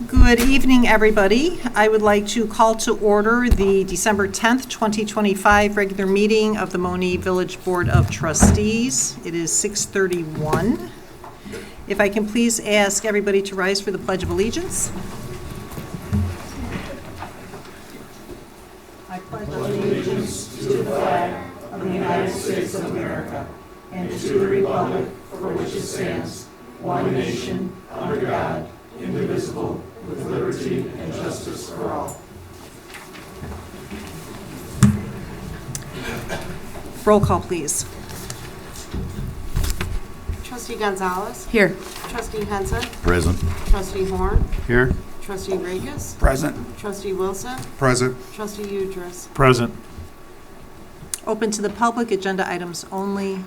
Good evening, everybody. I would like to call to order the December 10th, 2025 regular meeting of the Monee Village Board of Trustees. It is 6:31. If I can please ask everybody to rise for the Pledge of Allegiance. I pledge allegiance to the flag of the United States of America and to the republic for which it stands, one nation, under God, indivisible, with liberty and justice for all. Roll call, please. Trustee Gonzalez. Here. Trustee Henson. Present. Trustee Horn. Here. Trustee Regis. Present. Trustee Wilson. Present. Trustee Udris. Present. Open to the public, agenda items only.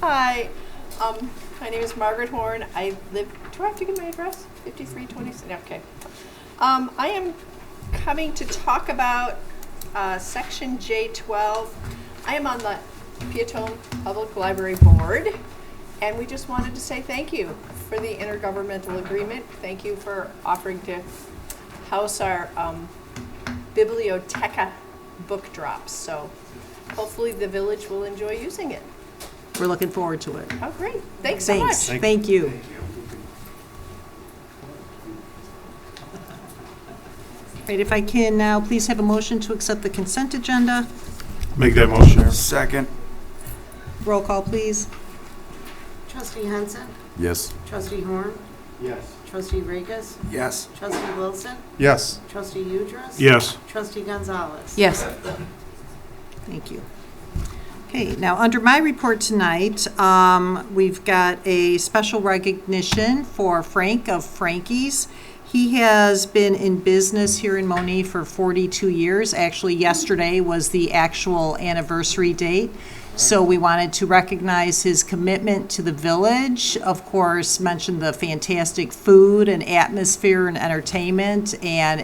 Hi, my name is Margaret Horn. I live, do I have to give my address? 5326, okay. I am coming to talk about section J12. I am on the Peatone Public Library Board, and we just wanted to say thank you for the intergovernmental agreement. Thank you for offering to house our biblioteca book drops. So hopefully the village will enjoy using it. We're looking forward to it. Oh, great. Thanks so much. Thank you. Right, if I can now please have a motion to accept the consent agenda. Make that motion. Second. Roll call, please. Trustee Henson. Yes. Trustee Horn. Yes. Trustee Regis. Yes. Trustee Wilson. Yes. Trustee Udris. Yes. Trustee Gonzalez. Yes. Thank you. Okay, now under my report tonight, we've got a special recognition for Frank of Frankie's. He has been in business here in Monee for 42 years. Actually, yesterday was the actual anniversary date. So we wanted to recognize his commitment to the village. Of course, mention the fantastic food and atmosphere and entertainment. And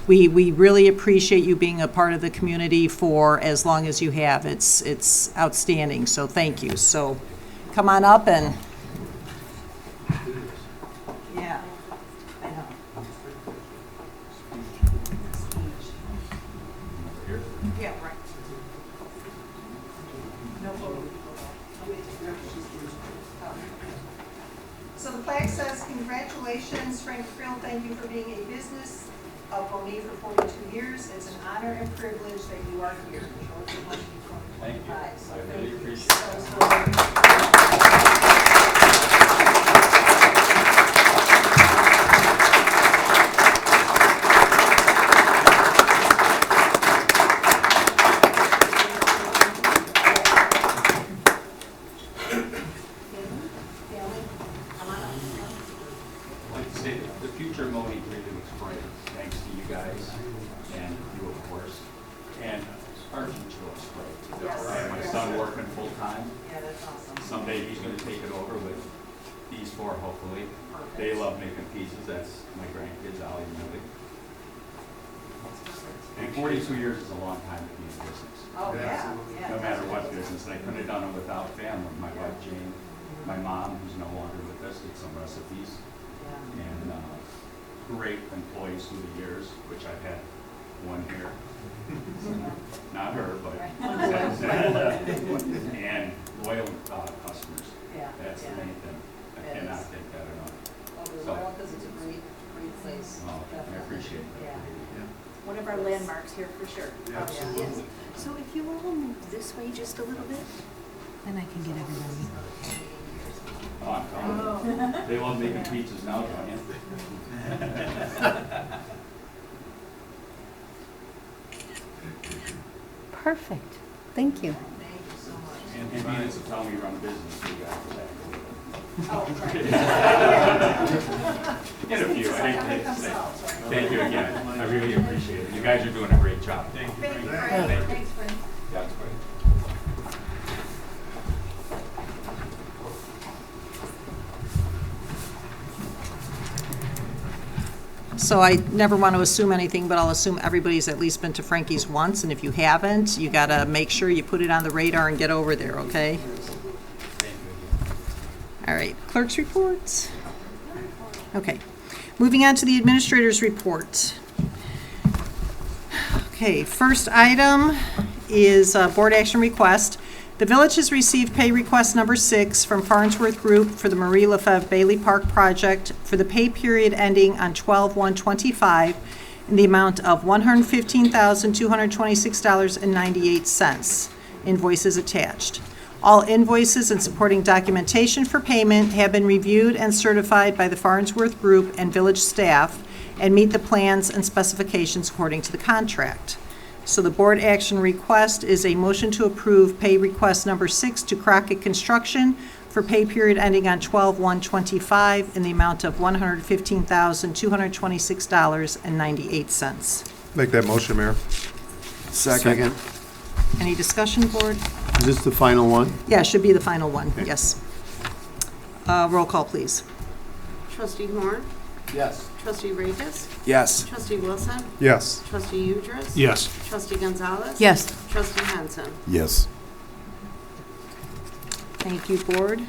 we really appreciate you being a part of the community for as long as you have. It's outstanding. So thank you. So come on up and. Yeah, I know. Yeah, right. So the flag says, congratulations, Frank Frill, thank you for being a business of Monee for 42 years. It's an honor and privilege that you are here. Thank you. So I really thank you appreciate so it. much. Like to say that the future of Monee really looks bright, thanks to you guys and you, of course, and our future looks bright. I have my son working full-time. Yeah, that's awesome. Someday he's going to take it over with these four, hopefully. They love making pizzas. That's my grandkids, Ollie and Millie. And 42 years is a long time to be in business. Oh, yeah. No matter what business. And I couldn't have done it without family. My wife, Jane, my mom, who's no longer with us, did some recipes. And great employees through the years, which I've had one here. Not her, but and loyal customers. Yeah. That's the main thing. I It cannot is. thank that enough. Well, because it's a great place. Oh, I appreciate that. Yeah. One of our landmarks here for sure. Yes. So if you all move this way just a little bit, then I can get everybody. Oh, I'm telling you. They love making pizzas now, don't you? Perfect. Thank you. And being as a tell me you run a business, you guys are that. Get a few. I hate to say. Thank you again. I really appreciate it. You guys are doing a great job. Thank you. Thank you, Thank Frank. you. Thanks, Frank. That's great. So I never want to assume anything, but I'll assume everybody's at least been to Frankie's once, and if you haven't, you got to make sure you put it on the radar and get over there, okay? All right, clerk's reports. Okay, moving on to the administrator's report. Okay, first item is a board action request. The village has received pay request number 6 from Farnsworth Group for the Marie Lefebvre Bailey Park project for the pay period ending on 12/1/25 in the amount of $115,226.98. Invoices attached. All invoices and supporting documentation for payment have been reviewed and certified by the Farnsworth Group and village staff and meet the plans and specifications according to the contract. So the board action request is a motion to approve pay request number 6 to Crockett Construction for pay period ending on 12/1/25 in the amount of $115,226.98. Make that motion, Mayor. Second. Any discussion, board? Is this the final one? Yeah, it should be the final one, yes. Roll call, please. Trustee Horn. Yes. Trustee Rakis. Yes. Trustee Wilson. Yes. Trustee Udress. Yes. Trustee Gonzalez. Yes. Trustee Henson. Yes. Thank you, board.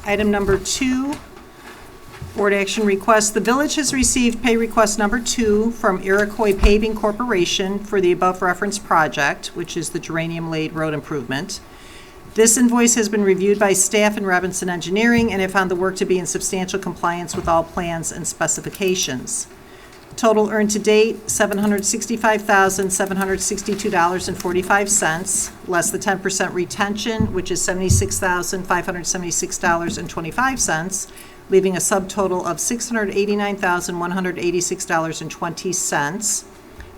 Item number 2, board action request. The village has received pay request number 2 from Iroquois Paving Corporation for the above referenced project, which is the Geranium Lade Road improvement. This invoice has been reviewed by staff in Robinson Engineering and have found the work to be in substantial compliance with all plans and specifications. Total earned to date, $765,762.45, less the 10% retention, which is $76,576.25, leaving a subtotal of $689,186.20,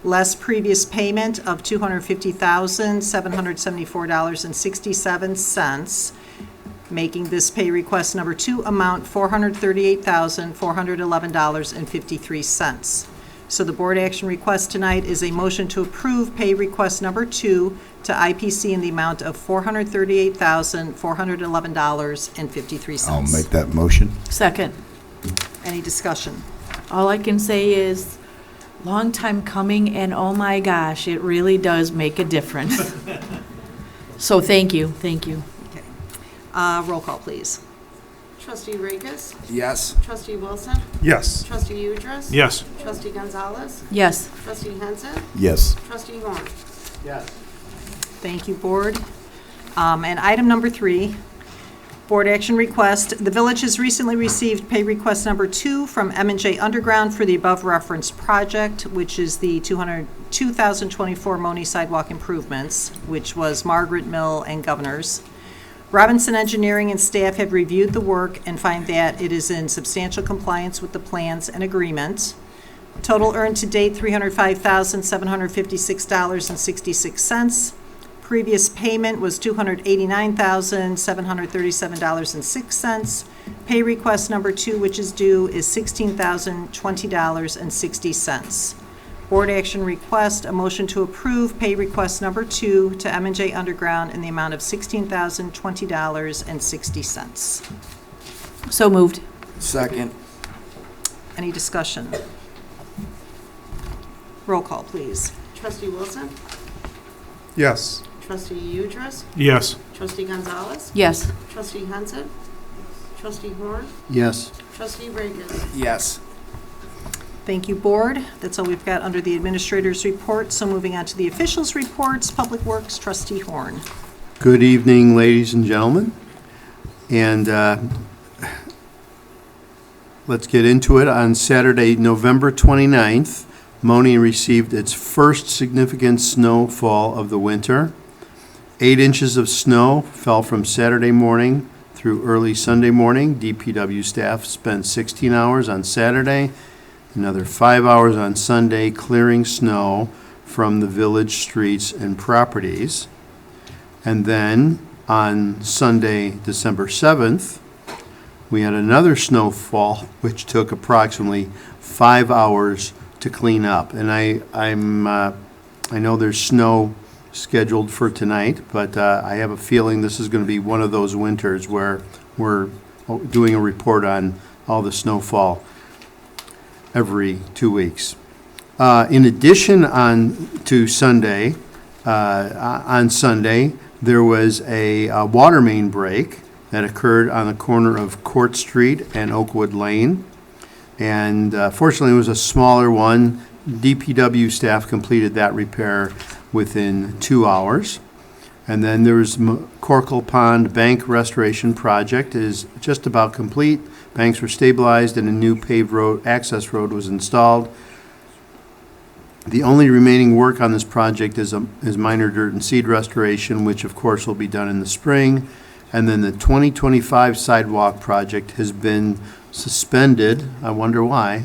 less previous payment of $250,774.67, making this pay request number 2 amount $438,411.53. So the board action request tonight is a motion to approve pay request number 2 to IPC in the amount of $438,411.53. I'll make that motion. Second. Any discussion? All I can say is, long time coming, and oh my gosh, it really does make a difference. So thank you, thank you. Okay. Roll call, please. Trustee Rakis. Yes. Trustee Wilson. Yes. Trustee Udress. Yes. Trustee Gonzalez. Yes. Trustee Henson. Yes. Trustee Horn. Yes. Thank you, board. And item number 3, board action request. The village has recently received pay request number 2 from M&J Underground for the above referenced project, which is the 2024 Monee sidewalk improvements, which was Margaret Mill and Governors. Robinson Engineering and staff have reviewed the work and find that it is in substantial compliance with the plans and agreement. Total earned to date, $305,756.66. Previous payment was $289,737.06. Pay request number 2, which is due, is $16,020.60. Board action request, a motion to approve pay request number 2 to M&J Underground in the amount of $16,020.60. So moved. Second. Any discussion? Roll call, please. Trustee Wilson. Yes. Trustee Udress. Yes. Trustee Gonzalez. Yes. Trustee Henson. Trustee Horn. Yes. Trustee Rakis. Yes. Thank you, board. That's all we've got under the administrator's report. So moving on to the officials' reports. Public Works, Trustee Horn. Good evening, ladies and gentlemen. And let's get into it. On Saturday, November 29th, Monee received its first significant snowfall of the winter. 8 inches of snow fell from Saturday morning through early Sunday morning. DPW staff spent 16 hours on Saturday, another 5 hours on Sunday clearing snow from the village streets and properties. And then on Sunday, December 7th, we had another snowfall, which took approximately 5 hours to clean up. And I know there's snow scheduled for tonight, but I have a feeling this is going to be one of those winters where we're doing a report on all the snowfall. every 2 weeks. In addition, on Sunday, there was a water main break that occurred on the corner of Court Street and Oakwood Lane. And fortunately, it was a smaller one. DPW staff completed that repair within 2 hours. And then there was Corkle Pond Bank Restoration Project is just about complete. Banks were stabilized and a new paved road, access road was installed. The only remaining work on this project is minor dirt and seed restoration, which of course will be done in the spring. And then the 2025 sidewalk project has been suspended, I wonder why,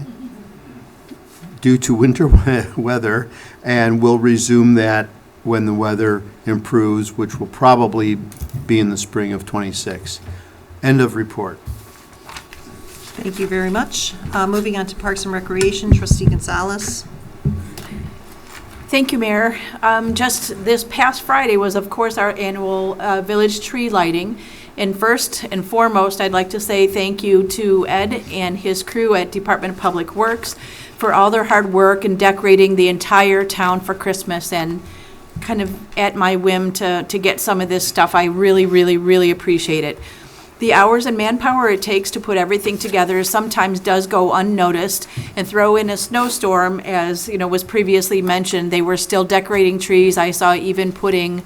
due to winter weather, and we'll resume that when the weather improves, which will probably be in the spring of '26. End of report. Thank you very much. Moving on to Parks and Recreation, Trustee Gonzalez. Thank you, Mayor. Just this past Friday was, of course, our annual village tree lighting. And first and foremost, I'd like to say thank you to Ed and his crew at Department of Public Works for all their hard work in decorating the entire town for Christmas. And kind of at my whim to get some of this stuff, I really, really, really appreciate it. The hours and manpower it takes to put everything together sometimes does go unnoticed, and throw in a snowstorm, as was previously mentioned, they were still decorating trees. I saw even putting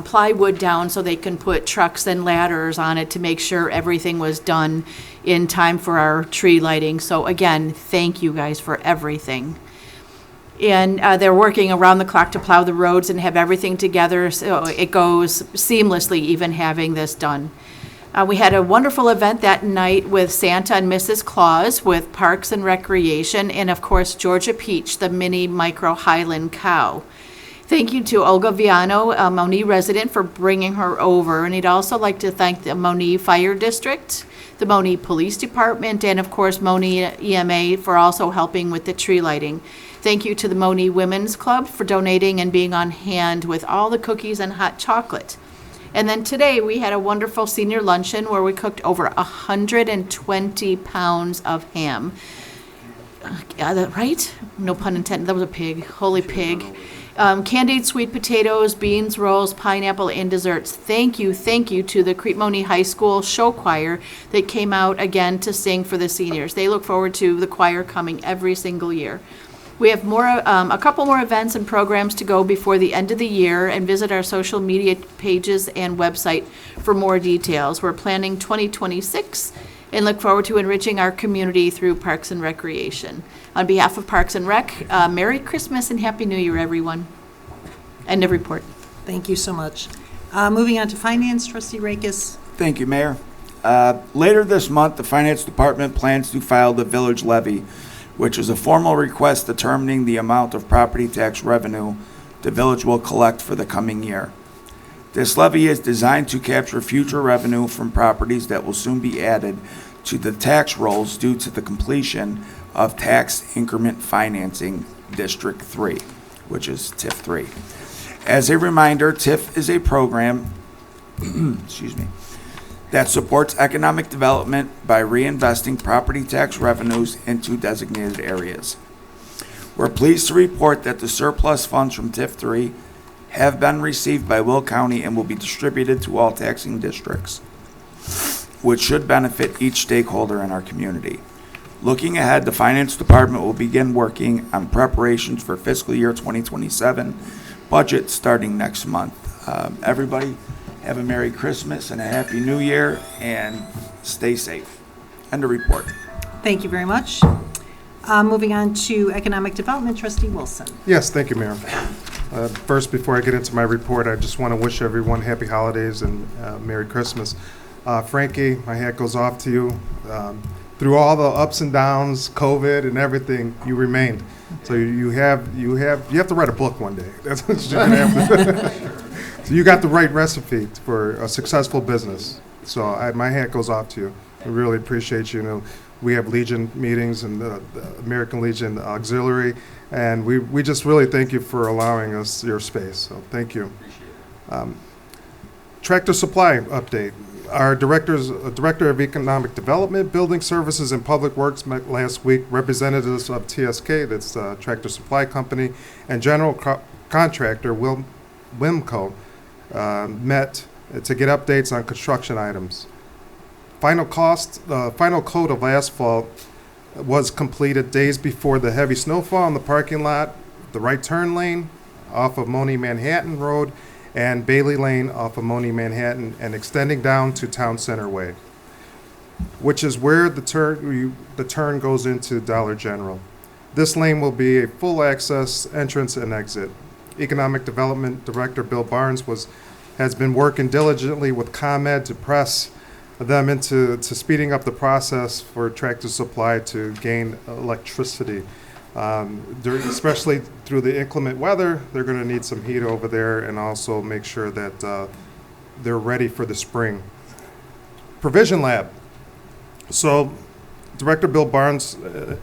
plywood down so they can put trucks and ladders on it to make sure everything was done in time for our tree lighting. So again, thank you guys for everything. And they're working around the clock to plow the roads and have everything together so it goes seamlessly, even having this done. We had a wonderful event that night with Santa and Mrs. Claus, with Parks and Recreation, and of course Georgia Peach, the mini micro Highland cow. Thank you to Olga Viano, a Monee resident, for bringing her over. And I'd also like to thank the Monee Fire District, the Monee Police Department, and of course Monee EMA for also helping with the tree lighting. Thank you to the Monee Women's Club for donating and being on hand with all the cookies and hot chocolate. And then today we had a wonderful senior luncheon where we cooked over 120 pounds of ham. Right? No pun intended. That was a pig. Holy pig. Candied sweet potatoes, beans, rolls, pineapple, and desserts. Thank you to the Crete Monee High School show choir that came out again to sing for the seniors. They look forward to the choir coming every single year. We have a couple more events and programs to go before the end of the year, and visit our social media pages and website for more details. We're planning 2026 and look forward to enriching our community through Parks and Recreation. On behalf of Parks and Rec, Merry Christmas and Happy New Year, everyone. End of report. Thank you so much. Moving on to Finance, Trustee Rakis. Thank you, Mayor. Later this month, the Finance Department plans to file the village levy, which is a formal request determining the amount of property tax revenue the village will collect for the coming year. This levy is designed to capture future revenue from properties that will soon be added to the tax rolls due to the completion of Tax Increment Financing District 3, which is TIF 3. As a reminder, TIF is a program that supports economic development by reinvesting property tax revenues into designated areas. We're pleased to report that the surplus funds from TIF 3 have been received by Will County and will be distributed to all taxing districts, which should benefit each stakeholder in our community. Looking ahead, the Finance Department will begin working on preparations for fiscal year 2027 budget starting next month. Everybody, have a Merry Christmas and a Happy New Year, and stay safe. End of report. Thank you very much. Moving on to Economic Development, Trustee Wilson. Yes, thank you, Mayor. First, before I get into my report, I just want to wish everyone happy holidays and Merry Christmas. Frankie, my hat goes off to you. Through all the ups and downs, COVID and everything, you remained. So you have to write a book one day. That's what you're gonna have to. So you got the right recipe for a successful business. So my hat goes off to you. I really appreciate you. You know, we have Legion meetings and the American Legion Auxiliary, and we just really thank you for allowing us your space. So thank you. Tractor Supply update. our Director of Economic Development, Building Services, and Public Works met last week. Representatives of TSK, that's Tractor Supply Company, and General Contractor Wimco met to get updates on construction items. Final coat of asphalt was completed days before the heavy snowfall in the parking lot, the right turn lane off of Monee Manhattan Road, and Bailey Lane off of Monee Manhattan, and extending down to Town Center Way, which is where the turn goes into Dollar General. This lane will be a full access entrance and exit. Economic Development Director Bill Barnes has been working diligently with ComEd to press them into speeding up the process for Tractor Supply to gain electricity. Especially through the inclement weather, they're going to need some heat over there, and also make sure that they're ready for the spring. Provision Lab. So Director Bill Barnes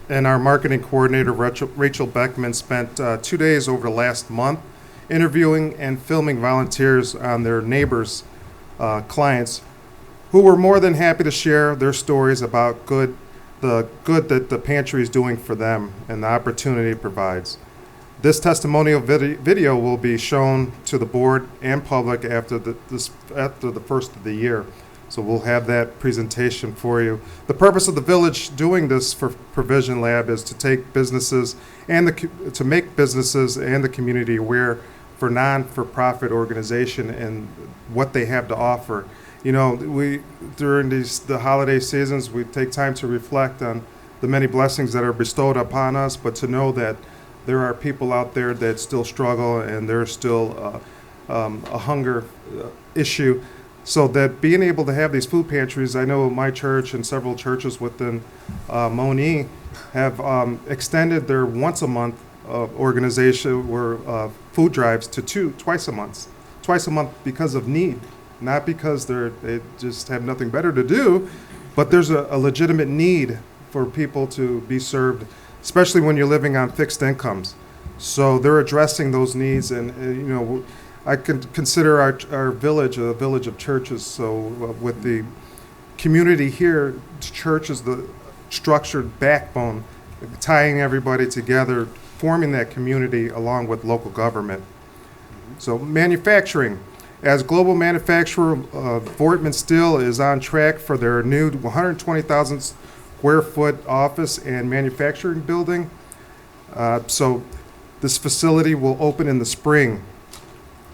and our marketing coordinator, Rachel Beckman, spent 2 days over last month interviewing and filming volunteers on their neighbors' clients, who were more than happy to share their stories about the good that the pantry is doing for them and the opportunity it provides. This testimonial video will be shown to the board and public after the first of the year. So we'll have that presentation for you. The purpose of the village doing this for Provision Lab is to take businesses and to make businesses and the community aware for non-for-profit organization and what they have to offer. You know, during the holiday seasons, we take time to reflect on the many blessings that are bestowed upon us, but to know that there are people out there that still struggle, and there's still a hunger issue. So that being able to have these food pantries, I know my church and several churches within Monee have extended their once a month organization where food drives to twice a month because of need. Not because they just have nothing better to do, but there's a legitimate need for people to be served, especially when you're living on fixed incomes. So they're addressing those needs, and you know, I can consider our village a village of churches. So with the community here, church is the structured backbone, tying everybody together, forming that community along with local government. So manufacturing. As global manufacturer, Voortman Steel is on track for their new 120,000 square foot office and manufacturing building. So this facility will open in the spring.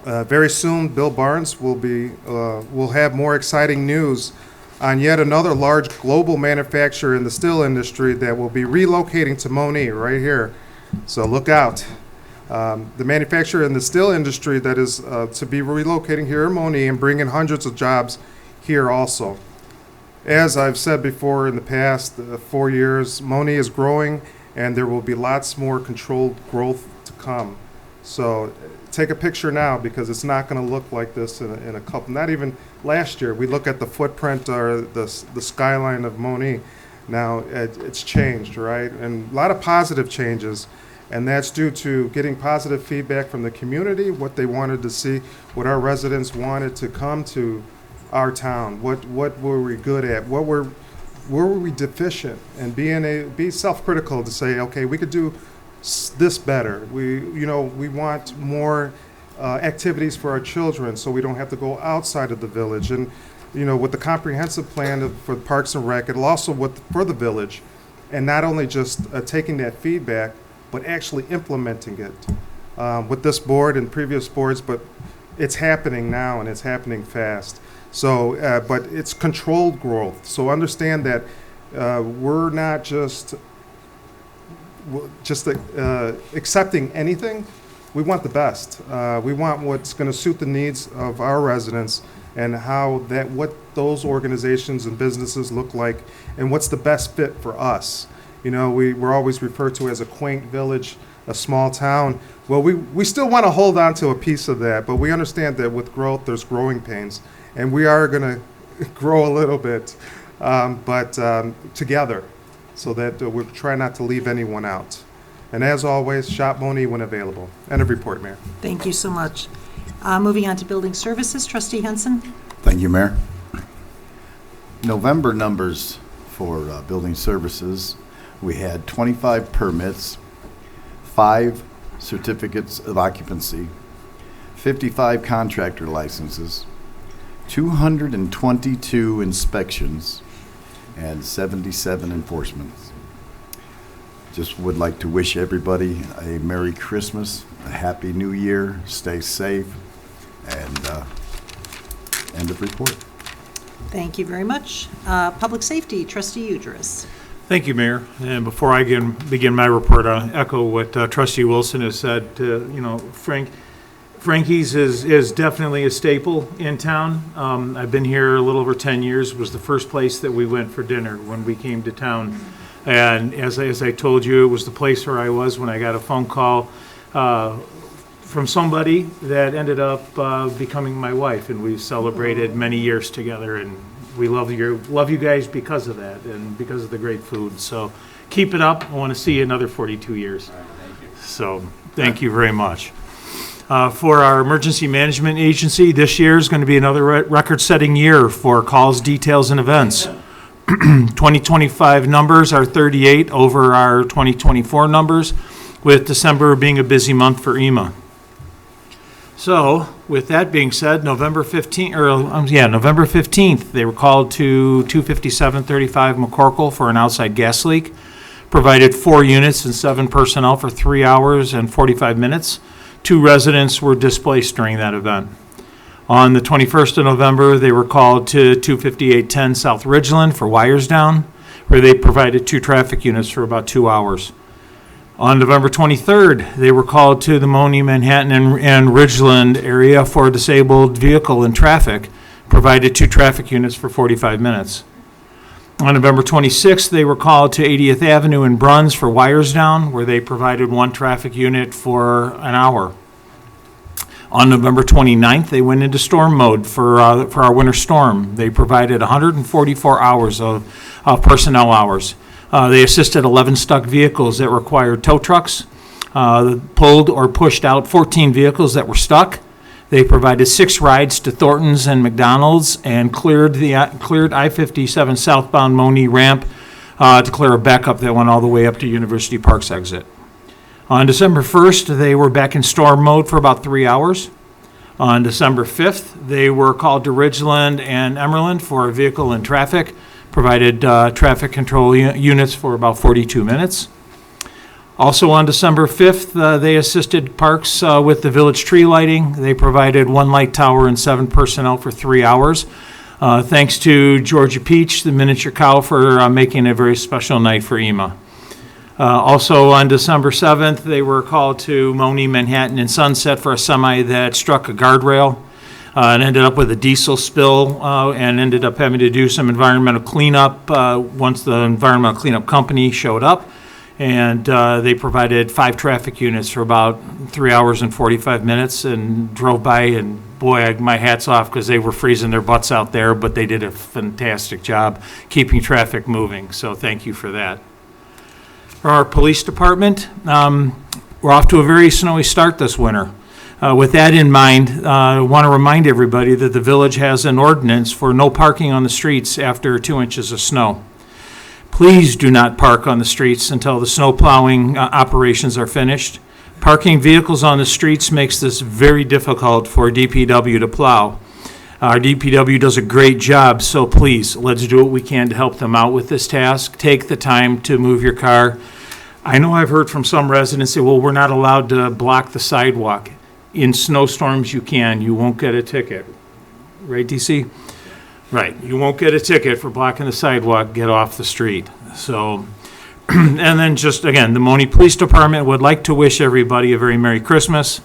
Very soon, Bill Barnes will have more exciting news on yet another large global manufacturer in the steel industry that will be relocating to Monee right here. So look out. The manufacturer in the steel industry that is to be relocating here in Monee and bringing hundreds of jobs here also. As I've said before in the past 4 years, Monee is growing, and there will be lots more controlled growth to come. So take a picture now, because it's not going to look like this in a couple, not even last year. We look at the footprint or the skyline of Monee. Now it's changed, right? And a lot of positive changes. And that's due to getting positive feedback from the community, what they wanted to see, what our residents wanted to come to our town, what were we good at, where were we deficient, and be self-critical to say, okay, we could do this better. We want more activities for our children, so we don't have to go outside of the village. And with the comprehensive plan for Parks and Rec, it'll also for the village, and not only just taking that feedback, but actually implementing it with this board and previous boards. But it's happening now, and it's happening fast. So, but it's controlled growth. So understand that we're not just accepting anything. We want the best. We want what's going to suit the needs of our residents, and what those organizations and businesses look like, and what's the best fit for us. We're always referred to as a quaint village, a small town. Well, we still want to hold on to a piece of that, but we understand that with growth, there's growing pains, and we are going to grow a little bit, but together, so that we try not to leave anyone out. And as always, shop Monee when available. End of report, Mayor. Thank you so much. Moving on to Building Services, Trustee Henson. Thank you, Mayor. November numbers for building services, we had 25 permits, 5 certificates of occupancy, 55 contractor licenses, 222 inspections, and 77 enforcements. Just would like to wish everybody a Merry Christmas, a Happy New Year, stay safe, and end of report. Thank you very much. Public Safety, Trustee Udris. Thank you, Mayor. And before I begin my report, I'll echo what Trustee Wilson has said. Frankie's is definitely a staple in town. I've been here a little over 10 years. It was the first place that we went for dinner when we came to town. And as I told you, it was the place where I was when I got a phone call from somebody that ended up becoming my wife, and we've celebrated many years together, and we love you guys because of that and because of the great food. So keep it up. I want to see you another 42 years. All right, thank you. So thank you very much. For our emergency management agency, this year is going to be another record-setting year for calls, details, and events. 2025 numbers are 38 over our 2024 numbers, with December being a busy month for EMA. So, with that being said, November 15th, they were called to 25735 McCorkle for an outside gas leak. Provided 4 units and 7 personnel for 3 hours and 45 minutes. 2 residents were displaced during that event. On the 21st of November, they were called to 25810 South Ridgeland for wires down, where they provided 2 traffic units for about 2 hours. On November 23rd, they were called to the Monee, Manhattan, and Ridgeland area for a disabled vehicle in traffic, provided 2 traffic units for 45 minutes. On November 26th, they were called to 80th Avenue in Bruns for wires down, where they provided 1 traffic unit for an hour. On November 29th, they went into storm mode for our winter storm. They provided 144 hours of personnel hours. They assisted 11 stuck vehicles that required tow trucks, pulled or pushed out 14 vehicles that were stuck. They provided 6 rides to Thornton's and McDonald's and cleared I-57 southbound Monee ramp to clear a backup that went all the way up to University Park's exit. On December 1st, they were back in storm mode for about 3 hours. On December 5th, they were called to Ridgeland and Emerald for a vehicle in traffic, provided traffic control units for about 42 minutes. Also on December 5th, they assisted Parks with the village tree lighting. They provided 1 light tower and 7 personnel for 3 hours. Thanks to Georgia Peach, the miniature cow, for making a very special night for EMA. Also on December 7th, they were called to Monee, Manhattan, and Sunset for a semi that struck a guardrail and ended up with a diesel spill and ended up having to do some environmental cleanup once the environmental cleanup company showed up. And they provided 5 traffic units for about 3 hours and 45 minutes and drove by, and boy, my hat's off because they were freezing their butts out there, but they did a fantastic job keeping traffic moving. So thank you for that. For our police department, we're off to a very snowy start this winter. With that in mind, I want to remind everybody that the village has an ordinance for no parking on the streets after 2 inches of snow. Please do not park on the streets until the snow plowing operations are finished. Parking vehicles on the streets makes this very difficult for DPW to plow. Our DPW does a great job, so please, let's do what we can to help them out with this task. Take the time to move your car. I know I've heard from some residents say, well, we're not allowed to block the sidewalk. In snowstorms, you can. You won't get a ticket. Right, DC? Right. You won't get a ticket for blocking the sidewalk. Get off the street. So, and then just, again, the Monee Police Department would like to wish everybody a very Merry Christmas.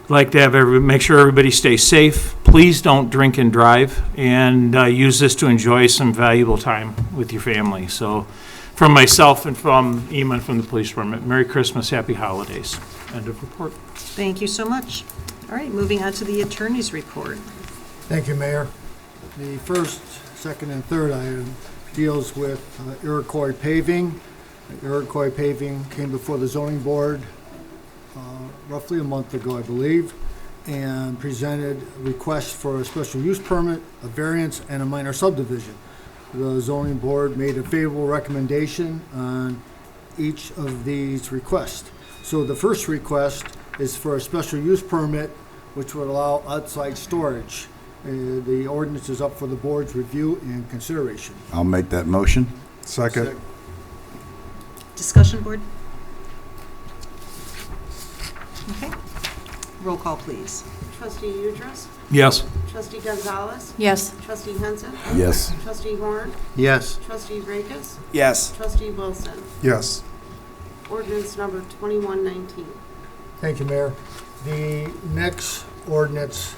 Like to have make sure everybody stays safe. Please don't drink and drive, and use this to enjoy some valuable time with your family. So from myself and from Ema and from the police department, Merry Christmas, Happy Holidays. End of report. Thank you so much. All right, moving on to the attorney's report. Thank you, Mayor. The first, second, and third item deals with Iroquois paving. Iroquois paving came before the zoning board roughly a month ago, I believe, and presented requests for a special use permit, a variance, and a minor subdivision. the zoning board made a favorable recommendation on each of these requests. So the first request is for a special use permit, which would allow outside storage. The ordinance is up for the board's review and consideration. I'll make that motion. Second. Discussion, board? Okay. Roll call, please. Trustee Udress, Yes. Trustee Gonzalez, Yes. Trustee Henson, Yes. Trustee Horn, Yes. Trustee Rakis, Yes. Trustee Wilson. Yes. Ordinance number 2119. Thank you, Mayor. The next ordinance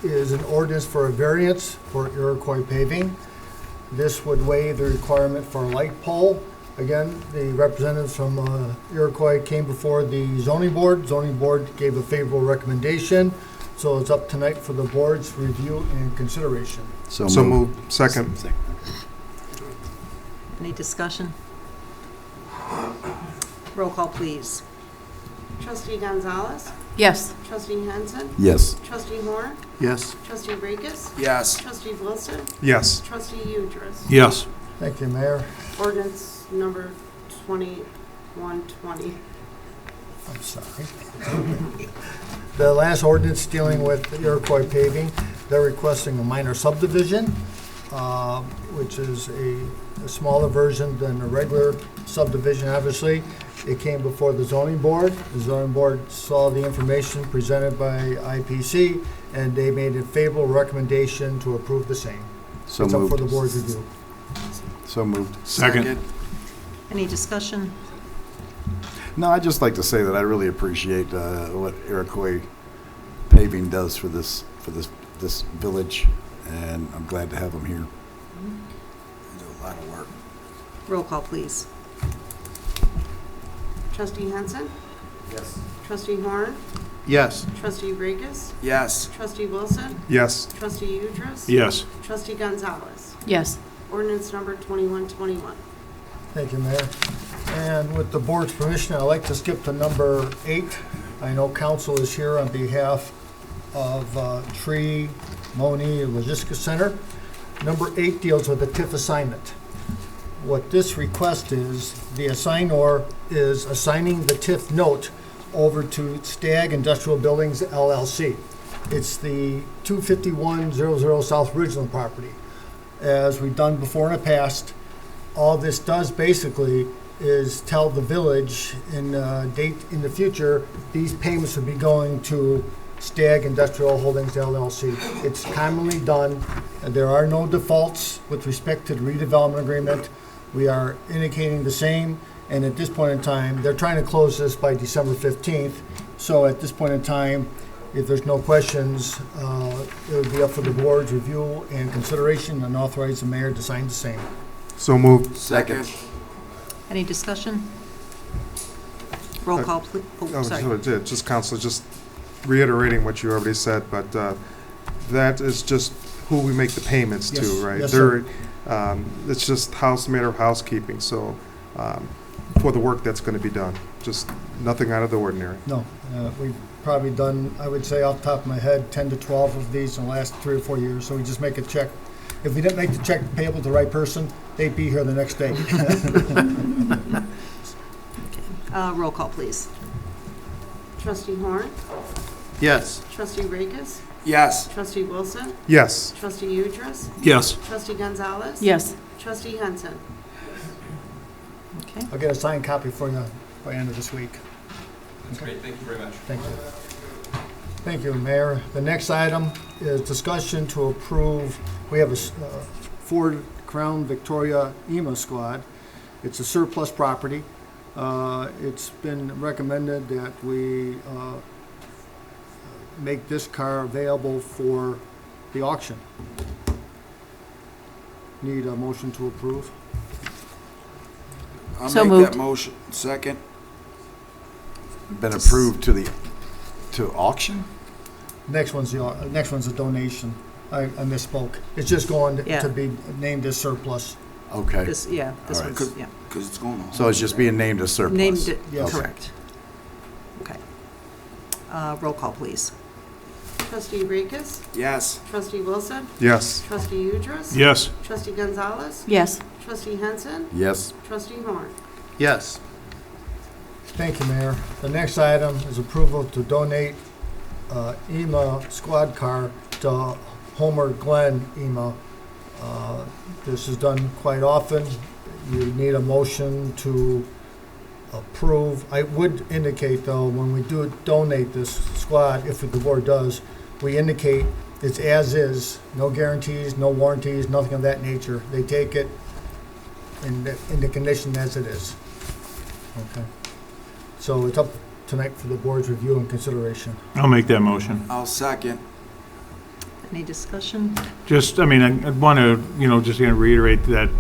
is an ordinance for a variance for Iroquois paving. This would waive the requirement for a light pole. Again, the representatives from Iroquois came before the zoning board. Zoning board gave a favorable recommendation, so it's up tonight for the board's review and consideration. So moved. Second. Any discussion? Roll call, please. Trustee Gonzalez, Yes. Trustee Henson, Yes. Trustee Horn, Yes. Trustee Rakis, Yes. Trustee Wilson, Yes. Trustee Udress. Yes. Thank you, Mayor. Ordinance number 2120. I'm sorry. The last ordinance dealing with Iroquois paving, they're requesting a minor subdivision, which is a smaller version than a regular subdivision, obviously. It came before the zoning board. The zoning board saw the information presented by IPC, and they made a favorable recommendation to approve the same. So It's up for moved. the board's review. So moved. Second. Any discussion? No, I'd just like to say that I really appreciate what Iroquois Paving does for this village, and I'm glad to have them here. Do a lot of work. Roll call, please. Trustee Henson, Yes. Trustee Horn, Yes. Trustee Rakis, Yes. Trustee Wilson, Yes. Trustee Udress. Yes. Trustee Gonzalez. Yes. Ordinance number 2121. Thank you, Mayor. And with the board's permission, I'd like to skip to number 8. I know council is here on behalf of Tree, Monee, Logistics Center. Number 8 deals with the TIF assignment. What this request is, the assignor is assigning the TIF note over to Stag Industrial Buildings LLC. It's the 25100 South Ridgeland property. As we've done before in the past, all this does basically is tell the village in date in the future, these payments would be going to Stag Industrial Holdings LLC. It's commonly done. There are no defaults with respect to the redevelopment agreement. We are indicating the same, and at this point in time, they're trying to close this by December 15th. So at this point in time, if there's no questions, it would be up for the board's review and consideration and authorize the mayor to sign the same. So moved. Second. Any discussion? Roll call, please. Oh, Oh, sorry. so it did. Just council, just reiterating what you already said, but that is just who we make the payments to, Yes. right? Yes, sir. It's just matter of housekeeping, so for the work that's going to be done, just nothing out of the ordinary. No, we've probably done, I would say off the top of my head, 10 to 12 of these in the last 3 or 4 years. So we just make a check. If we didn't make the check payable to the right person, they'd be here the next day. Roll call, please. Trustee Horn, Yes. Trustee Rakis, Yes. Trustee Wilson, Yes. Trustee Udress, Yes. Trustee Gonzalez. Yes. Trustee Henson. Okay. I'll get a signed copy for you by end of this week. That's great, thank you very much. Thank you. Thank you, Mayor. The next item is discussion to approve, we have a Ford Crown Victoria EMA squad. It's a surplus property. It's been recommended that we make this car available for the auction. Need a motion to approve? I'll So make moved. that motion. Second. Been approved to auction? Next one's a donation. I misspoke. It's just going Yeah. to be named as surplus. Okay. This All right. one's, yeah. Because it's going on. So it's just being named as surplus? Named it, Yes. correct. Okay. Roll call, please. Trustee Rikus? Yes. Trustee Wilson? Yes. Trustee Udress? Yes. Trustee Gonzalez? Yes. Trustee Henson? Yes. Trustee Horn? Yes. Thank you, Mayor. The next item is approval to donate EMA squad car to Homer Glenn EMA. This is done quite often. You need a motion to approve. I would indicate, though, when we do donate this squad, if the board does, we indicate it's as is, no guarantees, no warranties, nothing of that nature. They take it in the condition as it is. Okay. So it's up tonight for the board's review and consideration. I'll make that motion. I'll second. Any discussion? Just, I mean, I want to, just going to reiterate that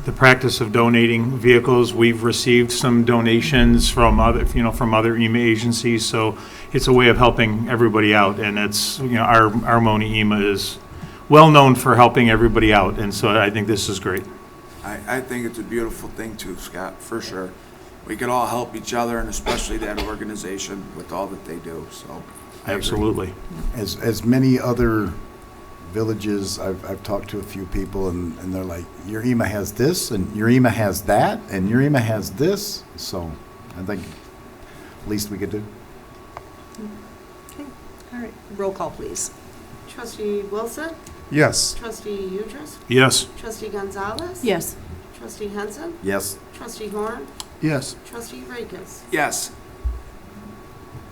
the practice of donating vehicles, we've received some donations from other, from other EMA agencies, so it's a way of helping everybody out, and it's, our Monee EMA is well-known for helping everybody out, and so I think this is great. I think it's a beautiful thing too, Scott, for sure. We could all help each other, and especially that organization with all that they do, so. I agree. Absolutely. As many other villages, I've talked to a few people, and they're like, your EMA has this, and your EMA has that, and your EMA has this. So I think least we could do. Okay, all right. Roll call, please. Trustee Wilson? Yes. Trustee Udress? Yes. Trustee Gonzalez? Yes. Trustee Henson? Yes. Trustee Horn? Yes. Trustee Rikus? Yes.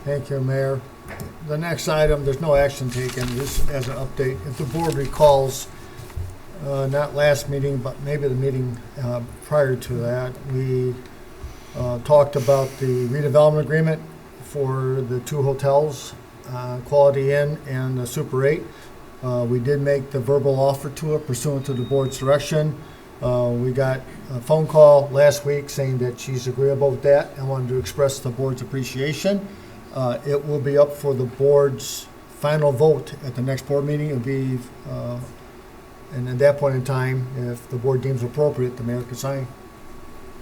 Thank you, Mayor. The next item, there's no action taken, just as an update. If the board recalls, not last meeting, but maybe the meeting prior to that, we talked about the redevelopment agreement for the two hotels, Quality Inn and the Super 8. We did make the verbal offer to it pursuant to the board's direction. We got a phone call last week saying that she's agreeable with that. I wanted to express the board's appreciation. It will be up for the board's final vote at the next board meeting. It'll be, and at that point in time, if the board deems appropriate, the mayor can sign.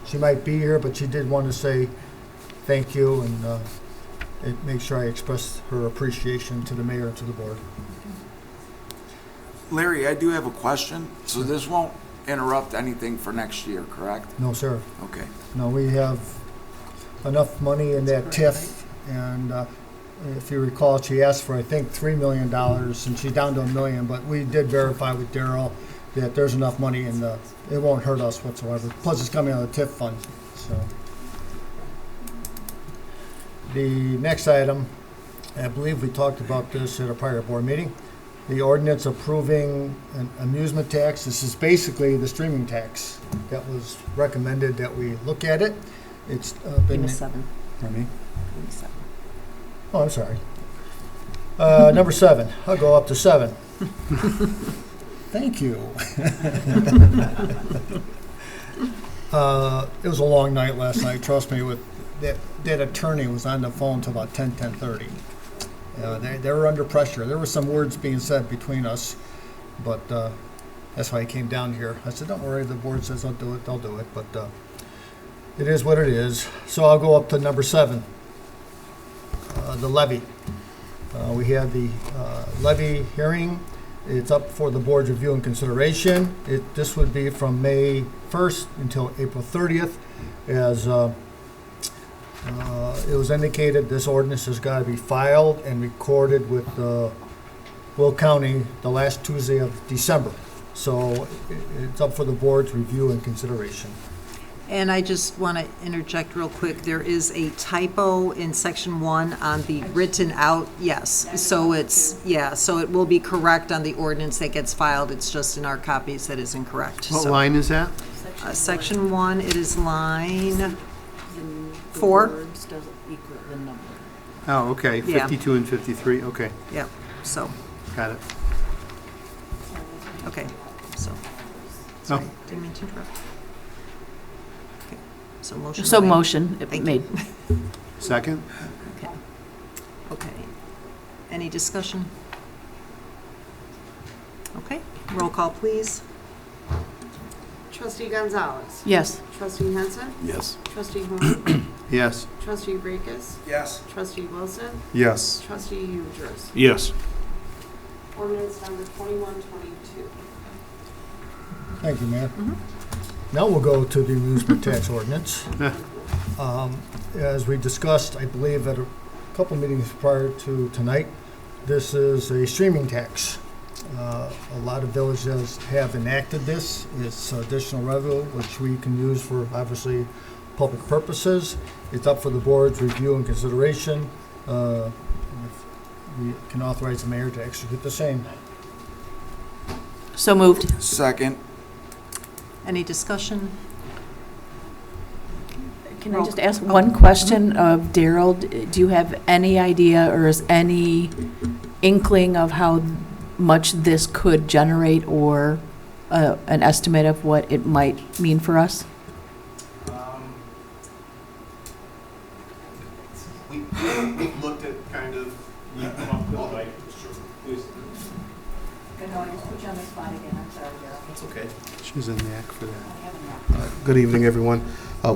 She might be here, but she did want to say thank you and make sure I express her appreciation to the mayor and to the board. Larry, I do have a question. So this won't interrupt anything for next year, correct? No, sir. Okay. No, we have enough money in that TIF, and if you recall, she asked for, I think, $3 million, and she's down to $1 million, but we did verify with Daryl that there's enough money in the, it won't hurt us whatsoever. Plus, it's coming out of the TIF fund, so. The next item, I believe we talked about this at a prior board meeting, the ordinance approving an amusement tax. This is basically the streaming tax that was recommended that we look at it. It's been... seven. Pardon me? 7. Oh, I'm sorry. Number 7. I'll go up to 7. Thank you. It was a long night last night. Trust me, with that attorney was on the phone till about 10:30. They were under pressure. There were some words being said between us, but that's why I came down here. I said, don't worry, the board says I'll do it, they'll do it, but it is what it is. So I'll go up to number 7, the levy. We had the levy hearing. It's up for the board's review and consideration. This would be from May 1st until April 30th. As it was indicated, this ordinance has got to be filed and recorded with Will County the last Tuesday of December. So it's up for the board's review and consideration. And I just want to interject real quick. There is a typo in section 1 on the written out, yes. So it's, yeah, so it will be correct on the ordinance that gets filed. It's just in our copies that is incorrect. What So, line is that? section 1, it is line, The 4. words doesn't equal the number. Oh, okay, Yeah. 52 and 53, okay, yeah, so, got it. okay, so. Oh, Sorry, didn't mean to interrupt. Okay, so motion. So made. motion Thank made. you. second? Okay. Okay. Any discussion? Okay, roll call, please. Trustee Gonzalez? Yes. Trustee Henson? Yes. Trustee Horn? Yes. Trustee Rikus? Yes. Trustee Wilson? Yes. Trustee Udress? Yes. Ordinance number 2122. Thank you, Mayor. Now we'll go to the amusement tax ordinance. As we discussed, I believe at a couple meetings prior to tonight, this is a streaming tax. A lot of villages have enacted this. It's additional revenue, which we can use for, obviously, public purposes. It's up for the board's review and consideration. We can authorize the mayor to execute the same. So moved. Second. Any discussion? Can I just ask one question of Daryl? Do you have any idea or is any inkling of how much this could generate or an estimate of what it might mean for us? We've looked at kind of. No, I just put you on the spot again. I'm sorry, Daryl. That's okay. She's in the act for that. Good evening, everyone.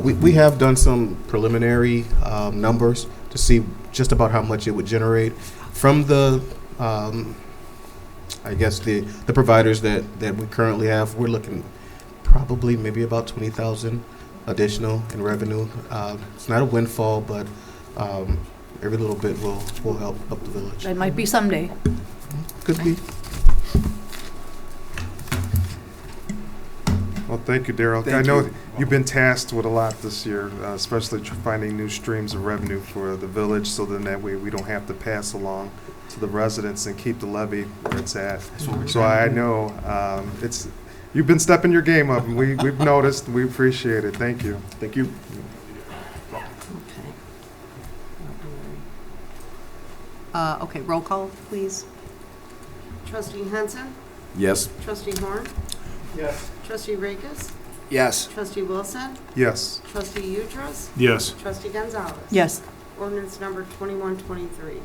We have done some preliminary numbers to see just about how much it would generate from the, I guess, the providers that we currently have. We're looking probably maybe about 20,000 additional in revenue. It's not a windfall, but every little bit will help the village. It might be someday. Could be. Well, thank you, Daryl. I know you've been tasked with a lot this year, especially finding new streams of revenue for the village, so then that way we don't have to pass along to the residents and keep the levy where it's at. So I know you've been stepping your game up, and we've noticed. We appreciate it. Thank you. Thank you. Okay, roll call, please. Trustee Henson. Yes. Trustee Horn. Yes. Trustee Rakes. Yes. Trustee Wilson. Yes. Trustee Udras. Yes. Trustee Gonzalez. Yes. Ordinance number 2123.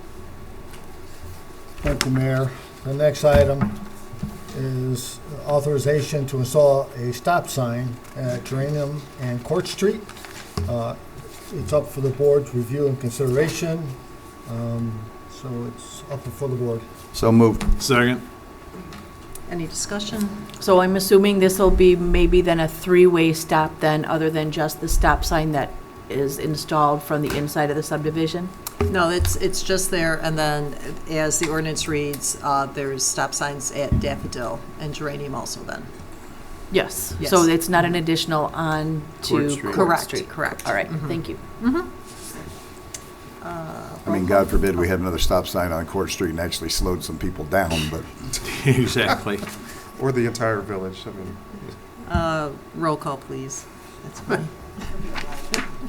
Thank you, Mayor. The next item is authorization to install a stop sign at Geranium and Court Street. It's up for the board's review and consideration, so it's up before the board. So moved. Second. Any discussion? So I'm assuming this will be maybe then a three-way stop then, other than just the stop sign that is installed from the inside of the subdivision? No, it's just there, and then as the ordinance reads, there's stop signs at Daffodil and Geranium also then. Yes. Yes. So it's not an additional on to Street. Court Street? Correct. All right, Mhm. thank you. I mean, God forbid we had another stop sign on Court Street and actually slowed some people down, but Exactly. Or the entire village. I mean, Roll call, please. That's fine.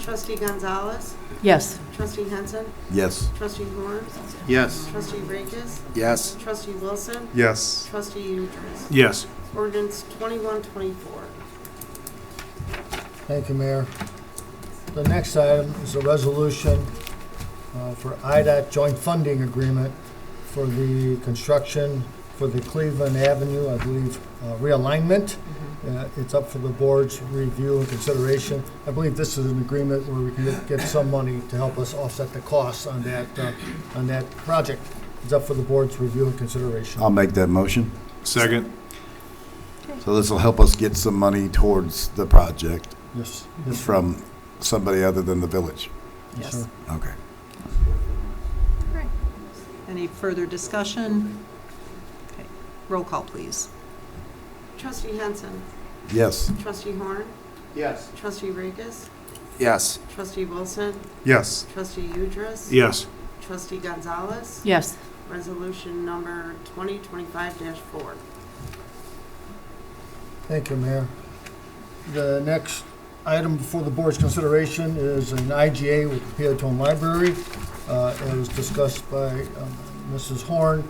Trustee Gonzalez. Yes. Trustee Henson. yes. Trustee Horn. Yes. Trustee Rakes. Yes. Trustee Wilson. yes. Trustee Udras. Yes. Ordinance 2124. Thank you, Mayor. The next item is a resolution for IDOT joint funding agreement for the construction for the Cleveland Avenue, I believe, realignment. It's up for the board's review and consideration. I believe this is an agreement where we can get some money to help us offset the costs on that project. It's up for the board's review and consideration. I'll make that motion. Second. So this will help us get some money towards the project Yes. from somebody other than the village. Yes, Yes. sir. Okay. Any further discussion? Okay, roll call, please. Trustee Henson. Yes. Trustee Horn. Yes. Trustee Rakes. Yes. Trustee Wilson. Yes. Trustee Udras. Yes. Trustee Gonzalez. Yes. Resolution number 2025-4. Thank you, Mayor. The next item before the board's consideration is an IGA with the Peatone Library. It was discussed by Mrs. Horn.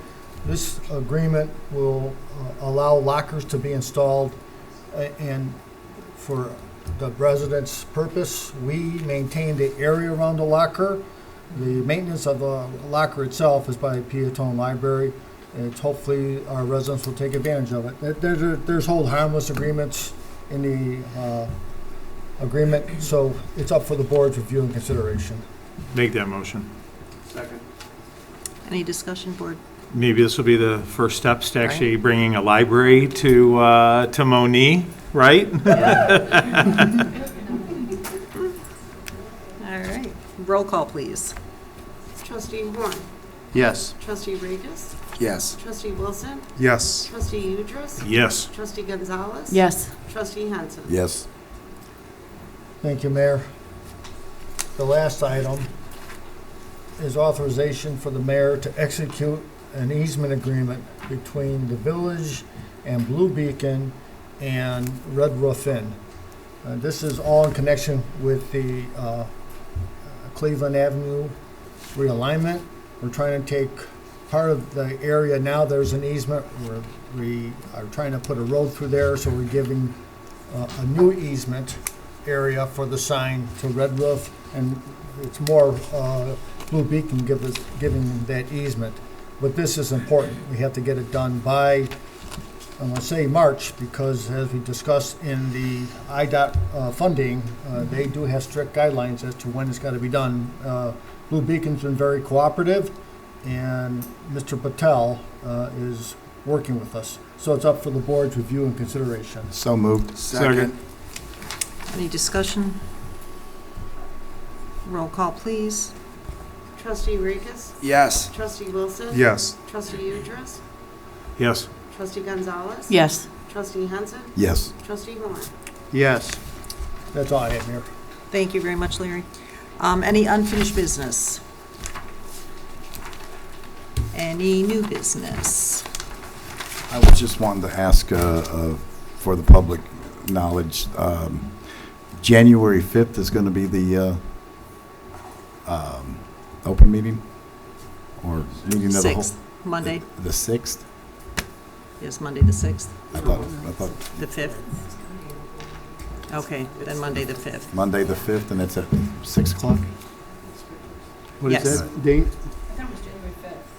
This agreement will allow lockers to be installed, and for the residents' purpose, we maintain the area around the locker. The maintenance of the locker itself is by Peatone Library. It's hopefully our residents will take advantage of it. There's hold harmless agreements in the agreement, so it's up for the board's review and consideration. Make that motion. Second. Any discussion, board? maybe this will be the first steps to actually bringing a library to Monee, right? All right. Roll call, please. Trustee Horn. Yes. Trustee Regis. Yes. Trustee Wilson. Yes. Trustee Udress. Yes. Trustee Gonzalez. Yes. Trustee Henson. Yes. Thank you, Mayor. The last item is authorization for the mayor to execute an easement agreement between the village and Blue Beacon and Red Roof Inn. This is all in connection with the Cleveland Avenue realignment. We're trying to take part of the area, now there's an easement, we are trying to put a road through there, so we're giving a new easement area for the sign to Red Roof, and it's more Blue Beacon giving that easement. But this is important. We have to get it done by, I'm going to say March, because as we discussed in the IDOT funding, they do have strict guidelines as to when it's got to be done. Blue Beacon's been very cooperative, and Mr. Patel is working with us. So it's up for the board's review and consideration. So moved. Second. Any discussion? Roll call, please. Trustee Regis. Yes. Trustee Wilson. Yes. Trustee Udress. Yes. Trustee Gonzalez. Yes. Trustee Henson. Yes. Trustee Horn. Yes. That's all I have, Mayor. Thank you very much, Larry. Any unfinished business? Any new business? I was just wanting to ask for the public knowledge. January 5th is going to be the open meeting? Or meeting of the whole? 6th, Monday. The 6th? Yes, Monday the 6th. I thought The 5th? Okay, then Monday the 5th. Monday the 5th, and it's at 6 o'clock? What is Yes. that date?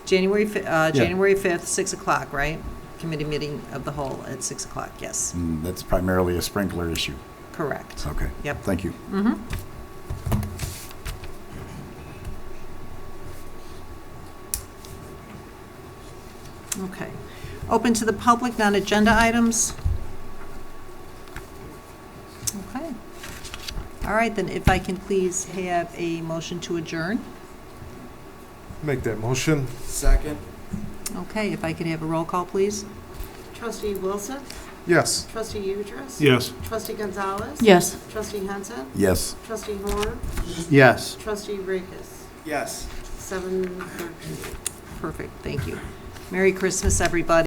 January 5th, 6 o'clock, right? Committee meeting of the whole at 6 o'clock, yes. That's primarily a sprinkler issue. Correct. Okay. Yep. Thank you. Mm-hmm. Okay. Open to the public, non-agenda items? Okay. All right, then if I can please have a motion to adjourn? Make that motion. Second. Okay, if I could have a roll call, please? Trustee Wilson. Yes. Trustee Udress. Yes. Trustee Gonzalez. Yes. Trustee Henson. Yes. Trustee Horn. Yes. Trustee Regis. Yes. 7:13. Perfect, thank you. Merry Christmas, everybody.